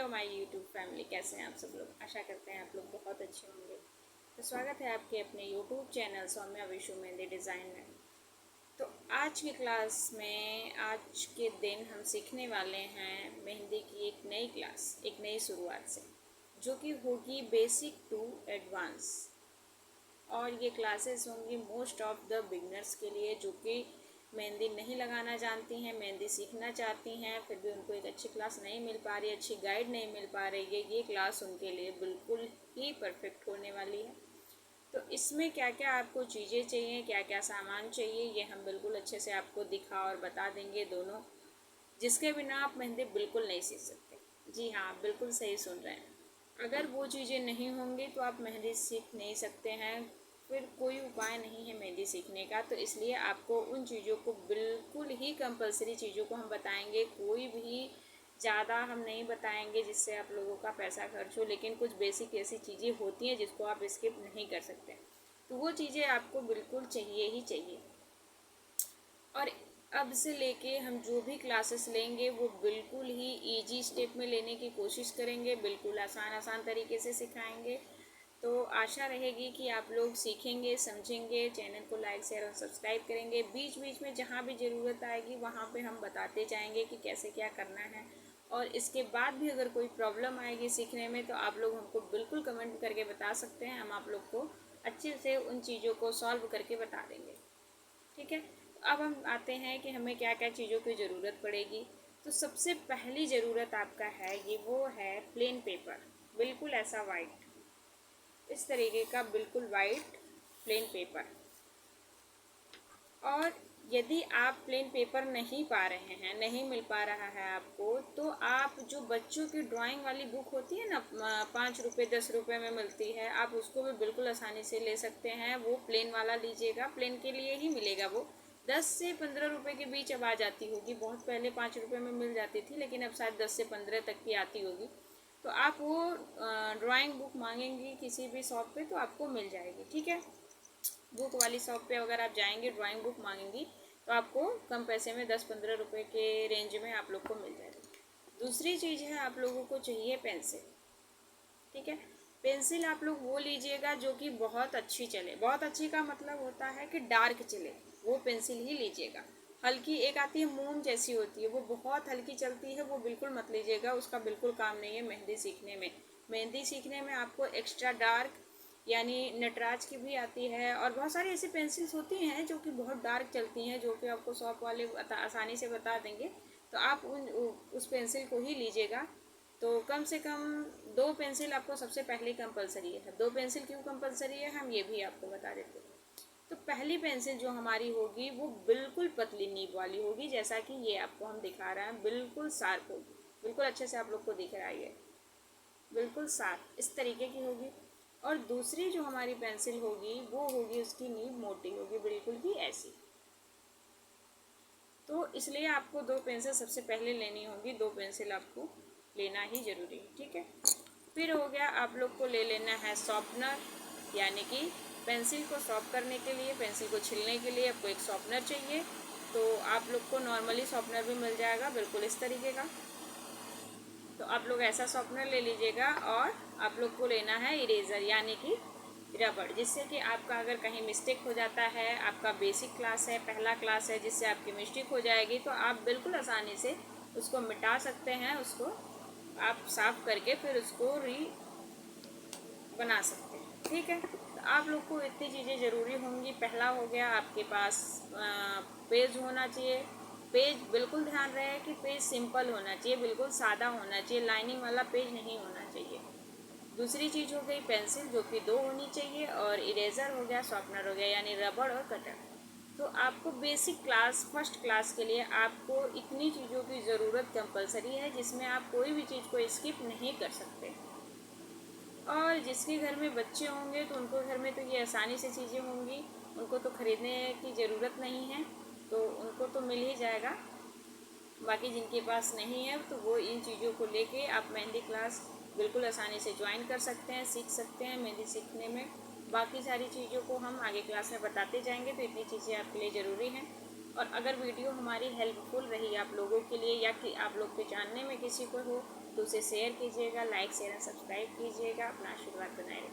My YouTube family, कैसे हैं आप सब लोग। आशा करते हैं आप लोग बहुत अच्छे होंगे। तो स्वागत है आपके अपने YouTube channel Saumya Vishu mehndi design में। तो आज की क्लास में आज के दिन हम सीखने वाले हैं मेहंदी की एक नई क्लास, एक नई शुरुआत से, जो कि होगी बेसिक टू एडवांस। और ये क्लासेस होंगी मोस्ट ऑफ द बिगनर्स के लिए, जो कि मेहंदी नहीं लगाना जानती हैं, मेहंदी सीखना चाहती हैं, फिर भी उनको एक अच्छी क्लास नहीं मिल पा रही, अच्छी गाइड नहीं मिल पा रही है। ये क्लास उनके लिए बिल्कुल ही परफेक्ट होने वाली है। तो इसमें क्या क्या आपको चीज़ें चाहिए, क्या क्या सामान चाहिए, ये हम बिल्कुल अच्छे से आपको दिखा और बता देंगे दोनों, जिसके बिना आप मेहंदी बिल्कुल नहीं सीख सकते। जी हाँ, आप बिल्कुल सही सुन रहे हैं। अगर वो चीज़ें नहीं होंगी तो आप मेहंदी सीख नहीं सकते हैं, फिर कोई उपाय नहीं है मेहंदी सीखने का। तो इसलिए आपको उन चीज़ों को बिल्कुल ही कंपलसरी चीज़ों को हम बताएंगे, कोई भी ज़्यादा हम नहीं बताएंगे जिससे आप लोगों का पैसा खर्च हो, लेकिन कुछ बेसिक ऐसी चीज़ें होती हैं जिसको आप स्किप नहीं कर सकते। तो वो चीज़ें आपको बिल्कुल चाहिए ही चाहिए। और अब से लेके हम जो भी क्लासेस लेंगे वो बिल्कुल ही इजी स्टेप में लेने की कोशिश करेंगे, बिल्कुल आसान आसान तरीके से सिखाएंगे। तो आशा रहेगी कि आप लोग सीखेंगे, समझेंगे, चैनल को लाइक शेयर और सब्सक्राइब करेंगे। बीच बीच में जहाँ भी ज़रूरत आएगी वहाँ पे हम बताते जाएंगे कि कैसे क्या करना है। और इसके बाद भी अगर कोई प्रॉब्लम आएगी सीखने में तो आप लोग हमको बिल्कुल कमेंट करके बता सकते हैं, हम आप लोग को अच्छे से उन चीज़ों को सॉल्व करके बता देंगे। ठीक है, तो अब हम आते हैं कि हमें क्या क्या चीज़ों की ज़रूरत पड़ेगी। तो सबसे पहली ज़रूरत आपका है ये, वो है प्लेन पेपर, बिल्कुल ऐसा वाइट, इस तरीके का बिल्कुल वाइट प्लेन पेपर। और यदि आप प्लेन पेपर नहीं पा रहे हैं, नहीं मिल पा रहा है आपको, तो आप जो बच्चों की ड्राइंग वाली बुक होती है ना, 5 रुपये 10 रुपये में मिलती है, आप उसको भी बिल्कुल आसानी से ले सकते हैं। वो प्लेन वाला लीजिएगा, प्लेन के लिए ही मिलेगा। वो 10 से 15 रुपये के बीच अब आ जाती होगी, बहुत पहले 5 रुपये में मिल जाती थी, लेकिन अब शायद 10 से 15 तक की आती होगी। तो आप वो ड्राइंग बुक मांगेंगी किसी भी शॉप पे तो आपको मिल जाएगी। ठीक है, बुक वाली शॉप पे अगर आप जाएंगे, ड्राइंग बुक मांगेंगी, तो आपको कम पैसे में 10-15 रुपये के रेंज में आप लोग को मिल जाएगी। दूसरी चीज़ है, आप लोगों को चाहिए पेंसिल। ठीक है, पेंसिल आप लोग वो लीजिएगा जो कि बहुत अच्छी चले। बहुत अच्छी का मतलब होता है कि डार्क चले, वो पेंसिल ही लीजिएगा। हल्की एक आती है मोम जैसी होती है, वो बहुत हल्की चलती है, वो बिल्कुल मत लीजिएगा, उसका बिल्कुल काम नहीं है मेहंदी सीखने में। मेहंदी सीखने में आपको एक्स्ट्रा डार्क, यानी नटराज की भी आती है, और बहुत सारी ऐसी पेंसिल्स होती हैं जो कि बहुत डार्क चलती हैं, जो कि आपको शॉप वाले आसानी से बता देंगे। तो आप उस पेंसिल को ही लीजिएगा। तो कम से कम 2 पेंसिल आपको सबसे पहले कंपलसरी है। 2 पेंसिल क्यों कंपलसरी है हम ये भी आपको बता देते हैं। तो पहली पेंसिल जो हमारी होगी वो बिल्कुल पतली नीब वाली होगी, जैसा कि ये आपको हम दिखा रहे हैं, बिल्कुल शार्प होगी, बिल्कुल अच्छे से आप लोग को दिख रहा है, ये बिल्कुल शार्प इस तरीके की होगी। और दूसरी जो हमारी पेंसिल होगी वो होगी, उसकी नीब मोटी होगी, बिल्कुल ही ऐसी। तो इसलिए आपको 2 पेंसिल सबसे पहले लेनी होगी, 2 पेंसिल आपको लेना ही ज़रूरी है। ठीक है, फिर हो गया, आप लोग को ले लेना है शॉर्पनर, यानी कि पेंसिल को शॉर्प करने के लिए, पेंसिल को छीलने के लिए आपको एक शॉर्पनर चाहिए। तो आप लोग को नॉर्मली शॉर्पनर भी मिल जाएगा, बिल्कुल इस तरीके का। तो आप लोग ऐसा शॉर्पनर ले लीजिएगा। और आप लोग को लेना है इरेज़र, यानी कि रबड़, जिससे कि आपका अगर कहीं मिस्टेक हो जाता है, आपका बेसिक क्लास है, पहला क्लास है, जिससे आपकी मिस्टेक हो जाएगी, तो आप बिल्कुल आसानी से उसको मिटा सकते हैं। उसको आप साफ़ करके फिर उसको बना सकते हैं। ठीक है, तो आप लोग को इतनी चीज़ें ज़रूरी होंगी। पहला हो गया, आपके पास पेज होना चाहिए। पेज बिल्कुल ध्यान रहे कि पेज सिंपल होना चाहिए, बिल्कुल सादा होना चाहिए, लाइनिंग वाला पेज नहीं होना चाहिए। दूसरी चीज़ हो गई पेंसिल, जो कि 2 होनी चाहिए, और इरेज़र हो गया, शॉर्पनर हो गया, यानी रबड़ और कटर। तो आपको बेसिक क्लास, फर्स्ट क्लास के लिए आपको इतनी चीज़ों की ज़रूरत कंपलसरी है, जिसमें आप कोई भी चीज़ को स्किप नहीं कर सकते। और जिसके घर में बच्चे होंगे तो उनको घर में तो ये आसानी से चीज़ें होंगी, उनको तो ख़रीदने की ज़रूरत नहीं है, तो उनको तो मिल ही जाएगा। बाकी जिनके पास नहीं है तो वो इन चीज़ों को लेके आप मेहंदी क्लास बिल्कुल आसानी से ज्वाइन कर सकते हैं, सीख सकते हैं मेहंदी सीखने में। बाकी सारी चीज़ों को हम आगे क्लास में बताते जाएंगे, तो इतनी चीज़ें आपके लिए ज़रूरी हैं। और अगर वीडियो हमारी हेल्पफुल रही आप लोगों के लिए, या कि आप लोग के जानने में किसी को हो, तो उसे शेयर कीजिएगा, लाइक शेयर एंड सब्सक्राइब कीजिएगा, अपना आशीर्वाद बनाए रखिए।